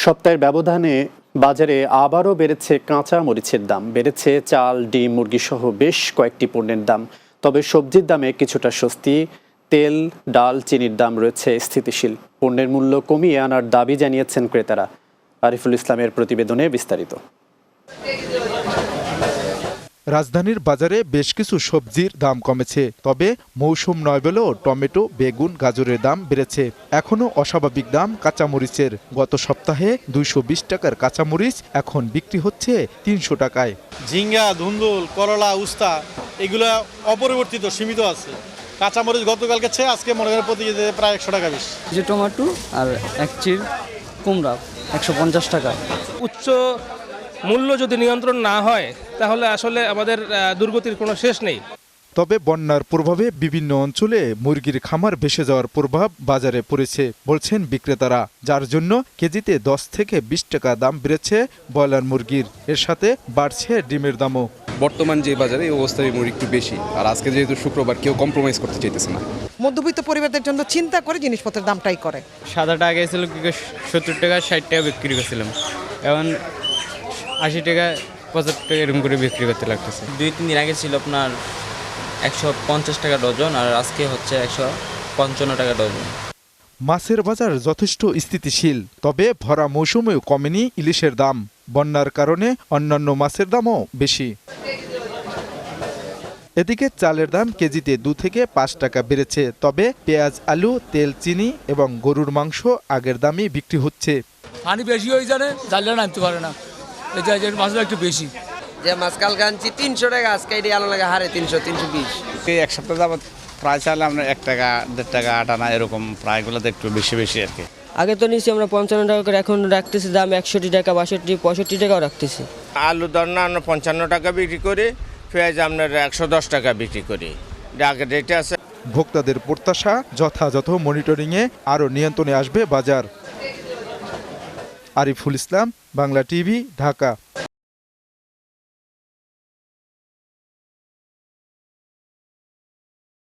সপ্তাহের ব্যবধানে বাজারে আবারও বেড়েছে কাঁচা মরিচের দাম, বেড়েছে চাল, ডিম, মুরগি সহ বেশ কয়েকটি পণ্যের দাম। তবে সবজির দামে কিছুটা স্বস্তি। তেল, ডাল, চিনির দাম রয়েছে স্থিতিশীল। পণ্যের মূল্য কমিয়ে আনার দাবি জানিয়েছেন ক্রেতারা। আরিফুল ইসলামের প্রতিবেদনে বিস্তারিত। রাজধানীর বাজারে বেশ কিছু সবজির দাম কমেছে, তবে মৌসুম নয় বলেও টমেটো, বেগুন, গাজরের দাম বেড়েছে। এখনও অস্বাভাবিক দাম কাঁচামরিচের। গত সপ্তাহে 220 টাকার কাঁচামরিচ এখন বিক্রি হচ্ছে 300 টাকায়। ঝিঙ্গা, ধুন্দুল, করলা, উস্তা এগুলো অপরিবর্তিত সীমিত আছে। কাঁচামরিচ গতকালকে চেয়ে আজকে মনে করেন প্রতি কেজিতে প্রায় 100 টাকা বেশি। যে টমেটো আর এক চির কুমড়া 150 টাকা। উচ্চ মূল্য যদি নিয়ন্ত্রণ না হয় তাহলে আসলে আমাদের দুর্গতির কোনো শেষ নেই। তবে বন্যার প্রভাবে বিভিন্ন অঞ্চলে মুরগির খামার ভেসে যাওয়ার প্রভাব বাজারে পড়েছে বলছেন বিক্রেতারা, যার জন্য কেজিতে 10 থেকে 20 টাকা দাম বেড়েছে ব্রয়লার মুরগির। এর সাথে বাড়ছে ডিমের দামও। বর্তমান যে বাজারে এই অবস্থায় মুরগি একটু বেশি, আর আজকে যেহেতু শুক্রবার কেউ কম্প্রোমাইজ করতে চাইতেছে না। মধ্যবিত্ত পরিবারদের জন্য চিন্তা করে জিনিসপত্রের দামটাই করে। সাদাটা আগে ছিল 70 টাকা 60 টাকা বিক্রি করছিলাম, এখন 80 টাকা 75 টাকা এরকম করে বিক্রি করতে লাগতেছে। 2-3 দিন আগে ছিল আপনার 150 টাকা ডজন, আর আজকে হচ্ছে 155 টাকা ডজন। মাছের বাজার যথেষ্ট স্থিতিশীল, তবে ভরা মৌসুমেও কমেনি ইলিশের দাম। বন্যার কারণে অন্যান্য মাছের দামও বেশি। এদিকে চালের দাম কেজিতে 2 থেকে 5 টাকা বেড়েছে, তবে পেঁয়াজ, আলু, তেল, চিনি এবং গরুর মাংস আগের দামই বিক্রি হচ্ছে। পানি বেশি হয়ে জানে, চালটা নামতে পারে না, এটা মাছটা একটু বেশি। যে মাছ কালকে আনছি 300 টাকা, আজকে এটি আলো লাগে 350-320। এক সপ্তাহ যাবত প্রায় চালে আমরা 1 টাকা 1.5 টাকা 8 আনা এরকম প্রায়গুলোতে একটু বেশি বেশি আর কি। আগে তো নিচ্ছি আমরা 55 টাকা করে, এখন রাখতেছি দাম 61 টাকা, 62, 65 টাকাও রাখতেছি। আলু দরনা আমরা 55 টাকা বিক্রি করি, পেঁয়াজ আপনার 110 টাকা বিক্রি করি। আগের রেটে আছে। ভোক্তাদের প্রত্যাশা, যথাযথ মনিটরিংয়ে আরও নিয়ন্ত্রণে আসবে বাজার। আরিফুল ইসলাম, বাংলা টিভি, ঢাকা।